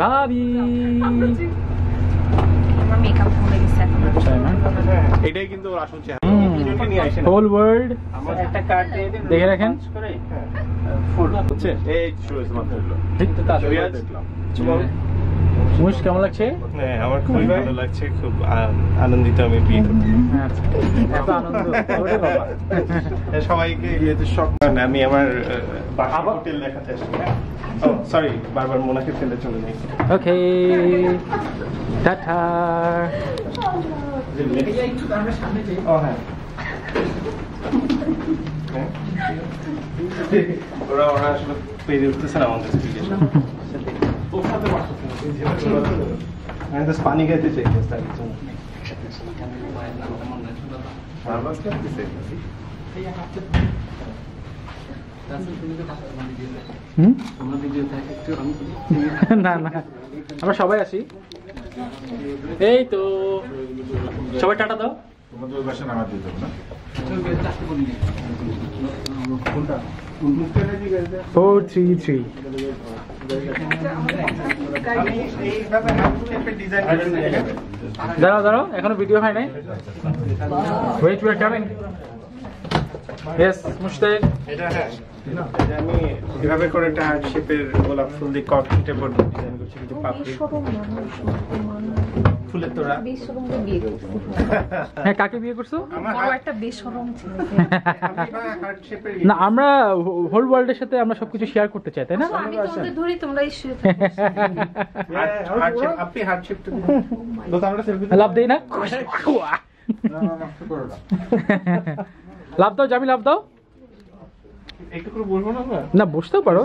ভাবি আমার মেকআপ ভুলে গেছে এটাই কিন্তু ওর আসল চেহারা। নিয়ে আসেন হোল ওয়ার্ল্ড আমার একটা কার্ড দিয়ে দিন, দেখে রাখেন। ফুল হচ্ছে এই শুরু হয়েছে মাত্র হলো। ঠিক তো তা দেখলাম। মুশ কেমন লাগছে? হ্যাঁ আমার খুবই ভালো লাগছে, খুব আনন্দিত আমি বিয়ে করতে। এত আনন্দ ওরে বাবা। সবাইকে ইয়েতে শখ মানে আমি আমার হোটেল দেখাতে আসছি। ও সরি বারবার মোনাকে ফেলে চলে যাই। ওকে টাটা। ও হ্যাঁ ওরা আসলে পেরে উঠতেছে না আমাদের থেকে। আমি তো পানি খাইতে চাই না না আমরা সবাই আসি। এই তো সবাই টাটা দাও। তোমাদের বাসা নামা দিয়ে দেবো না? 433 দাঁড়াও দাঁড়াও এখনো ভিডিও হয় নাই। Wait you are coming. Yes Mushtaq. এটা হ্যাঁ এটা আমি এভাবে করে একটা হার্ট শেপের গোলাপ ফুল দিয়ে কর্কিটে বোর্ড ডিজাইন করছি, কিছু পাপড়ি ফুলের তোড়া। হ্যাঁ কাকে বিয়ে করছো? বড় একটা বেশরম ছিল। হার্ট শেপের না আমরা হোল ওয়ার্ল্ডের সাথে আমরা সবকিছু শেয়ার করতে চাই তাই না? আমি তোমাদের ধরি তোমরা ইস্যু থাকো। হার্ট শেপ আপনি হার্ট শেপটা তো আমরা সেলফি লাভ দেই না? লাভ দাও জামি লাভ দাও। একটু করে বলবো না আমরা? না বসতেও পারো,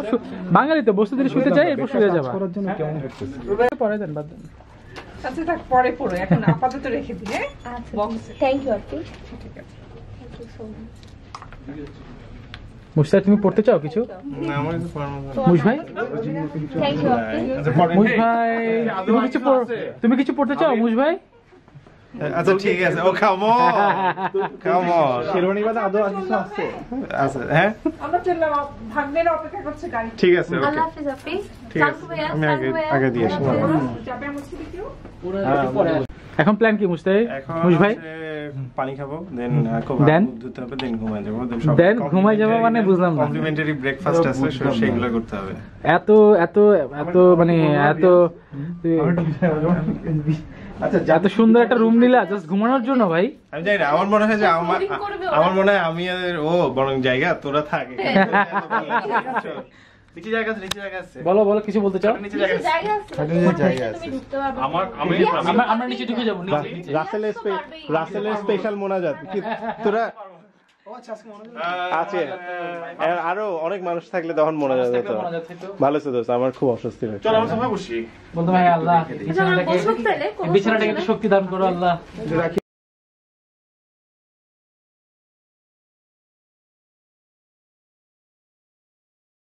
বাঙালি তো বসতে দিলে শুতে যায় এরপর শুয়ে যাবা। করার জন্য কেমন করতেছে? পরে দেন বাদ দেন। আচ্ছা থাক পরে পড়ো, এখন আপাতত রেখে দিই। হ্যাঁ আচ্ছা থ্যাংক ইউ আপনি। মুশতাক তুমি পড়তে চাও কিছু? না আমার কিছু পড়ার মতো মুশ ভাই থ্যাংক ইউ আপনি। আচ্ছা পড়েন। মুশ ভাই তুমি কিছু পড়তে চাও মুশ ভাই? আচ্ছা ঠিক আছে। ও come on come on sherwani বাদে আদৌ কিছু আছে? আচ্ছা হ্যাঁ আমরা চললাম, ভাগ্নের অপেক্ষা করছে গাড়ি। ঠিক আছে ওকে আল্লাহ হাফেজ আপনি। ঠিক আছে আমি আগে দিয়ে আসি। যাবে আমার সাথে কেউ? এখন প্ল্যান কি মুশতাক? এখন মুশ ভাই পানি খাবো, দেন Then? ধুতে হবে, দেন ঘুমায় যাবো, Then ঘুমায় যাবো মানে বুঝলাম না। কমপ্লিমেন্টারি ব্রেকফাস্ট আছে সেগুলো করতে হবে। এত এত এত মানে এত এত সুন্দর একটা রুম নিলা জাস্ট ঘুমানোর জন্য ভাই? আমি জানি না, আমার মনে হয় যে আমার মনে হয় আমি আর ও বরং জায়গা তোরা থাক নিচে জায়গা আছে, নিচে জায়গা আছে। বলো বলো কিছু বলতে চাও? নিচে জায়গা আছে, জায়গা আছে। তুমি ঢুকতে পারবে। আমরা নিচে ঢুকে যাবো নিচে। রাসেলের স্পেশাল মোনাজাত কি তোরা আছে আরো অনেক মানুষ থাকলে তখন মোনাজাত হতো। ভালো ছিল দোস্ত, আমার খুব অস্বস্তি লাগছে। চল আমরা সবাই বসি। বলতো ভাই আল্লাহ বিছানাটাকে একটু শক্তি দান করো আল্লাহ।